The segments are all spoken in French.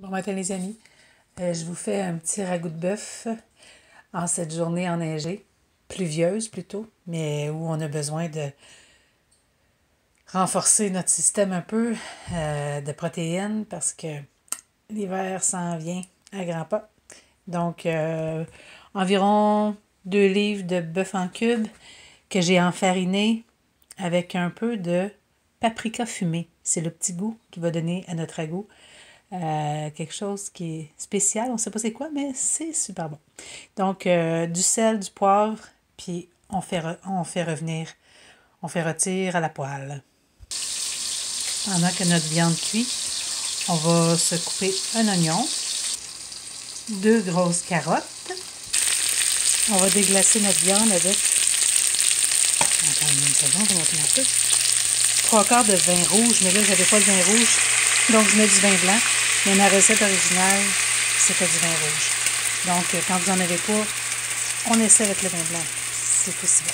Bon matin les amis, je vous fais un petit ragoût de bœuf en cette journée enneigée, pluvieuse plutôt, mais où on a besoin de renforcer notre système un peu de protéines parce que l'hiver s'en vient à grands pas. Donc environ 2 livres de bœuf en cubes que j'ai enfariné avec un peu de paprika fumé. C'est le petit goût qui va donner à notre ragoût. Quelque chose qui est spécial, on ne sait pas c'est quoi, mais c'est super bon. Donc, du sel, du poivre, puis on fait revenir, on fait rôtir à la poêle. Pendant que notre viande cuit, on va se couper un oignon, 2 grosses carottes. On va déglacer notre viande avec, attends une seconde, on va tenir un peu, 3 quarts de vin rouge, mais là, j'avais pas de vin rouge, donc je mets du vin blanc. Mais ma recette originale, c'était du vin rouge. Donc, quand vous n'en avez pas, on essaie avec le vin blanc. C'est aussi bon.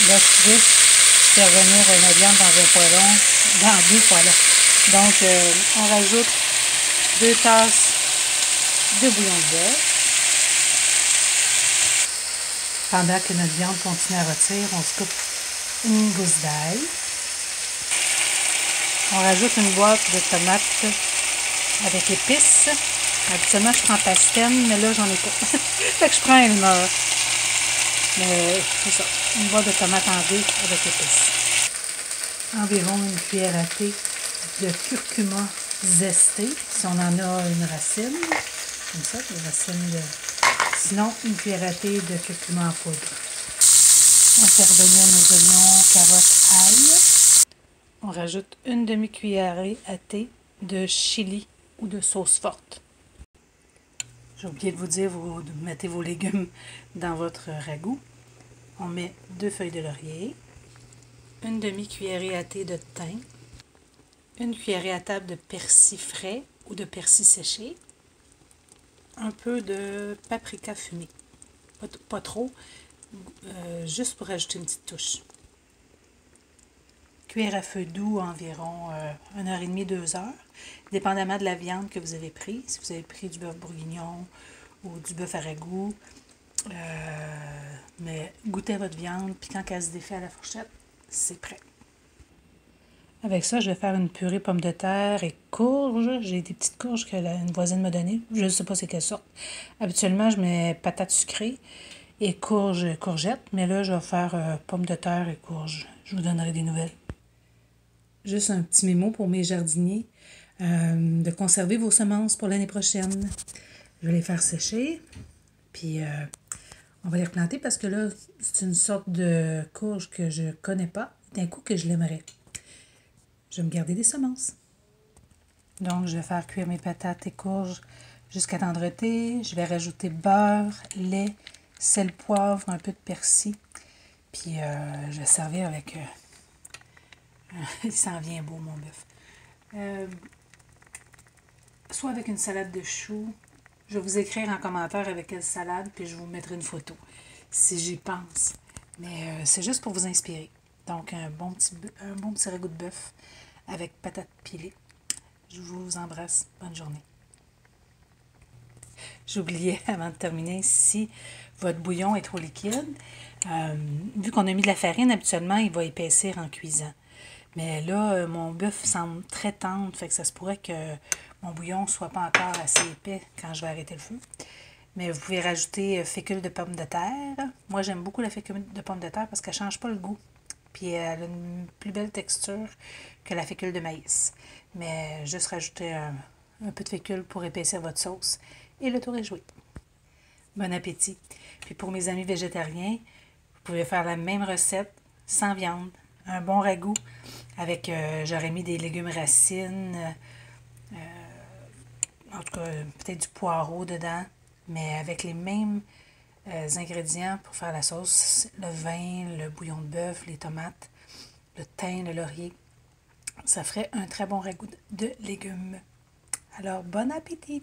Là, je fais revenir ma viande dans un poêlon, dans 2 poêlons. Donc, on rajoute 2 tasses de bouillon de bœuf. Pendant que notre viande continue à rôtir, on se coupe une gousse d'ail. On rajoute une boîte de tomates avec épices. Habituellement, je prends pastène, mais là, j'en ai pas. Fait que je prends Elmer. Mais c'est ça, une boîte de tomates en dés avec épices. Environ une cuillère à thé de curcuma zesté, si on en a une racine. Comme ça, des racines de... Sinon, une cuillère à thé de curcuma en poudre. On fait revenir nos oignons, carottes, ail. On rajoute une demi-cuillerée à thé de chili ou de sauce forte. J'ai oublié de vous dire, vous mettez vos légumes dans votre ragoût. On met 2 feuilles de laurier, une demi-cuillerée à thé de thym, une cuillerée à table de persil frais ou de persil séché, un peu de paprika fumé. Pas trop, juste pour ajouter une petite touche. Cuire à feu doux environ 1h30, 2 heures, dépendamment de la viande que vous avez pris. Si vous avez pris du bœuf bourguignon ou du bœuf à ragoût, mais goûtez votre viande, puis quand elle se défait à la fourchette, c'est prêt. Avec ça, je vais faire une purée pommes de terre et courges. J'ai des petites courges que une voisine m'a données. Je ne sais pas c'est quelle sorte. Habituellement, je mets patates sucrées et courgettes, mais là, je vais faire pommes de terre et courges. Je vous donnerai des nouvelles. Juste un petit mémo pour mes jardiniers, de conserver vos semences pour l'année prochaine. Je vais les faire sécher, puis on va les replanter parce que là, c'est une sorte de courge que je ne connais pas, d'un coup que je l'aimerais. Je vais me garder des semences. Donc, je vais faire cuire mes patates et courges jusqu'à tendreté. Je vais rajouter beurre, lait, sel, poivre, un peu de persil. Puis, je vais servir avec... il s'en vient beau, mon bœuf. Soit avec une salade de choux. Je vais vous écrire en commentaire avec quelle salade, puis je vous mettrai une photo, si j'y pense. Mais c'est juste pour vous inspirer. Donc, un bon petit ragoût de bœuf avec patates pilées. Je vous embrasse. Bonne journée. J'oubliais, avant de terminer, si votre bouillon est trop liquide, vu qu'on a mis de la farine, habituellement, il va épaissir en cuisant. Mais là, mon bœuf semble très tendre, fait que ça se pourrait que mon bouillon ne soit pas encore assez épais quand je vais arrêter le feu. Mais vous pouvez rajouter fécule de pommes de terre. Moi, j'aime beaucoup la fécule de pommes de terre parce qu'elle ne change pas le goût. Puis elle a une plus belle texture que la fécule de maïs. Mais juste rajouter un peu de fécule pour épaissir votre sauce. Et le tour est joué. Bon appétit. Puis pour mes amis végétariens, vous pouvez faire la même recette sans viande. Un bon ragoût avec, j'aurais mis des légumes racines, en tout cas peut-être du poireau dedans, mais avec les mêmes ingrédients pour faire la sauce, le vin, le bouillon de bœuf, les tomates, le thym, le laurier. Ça ferait un très bon ragoût de légumes. Alors, bon appétit!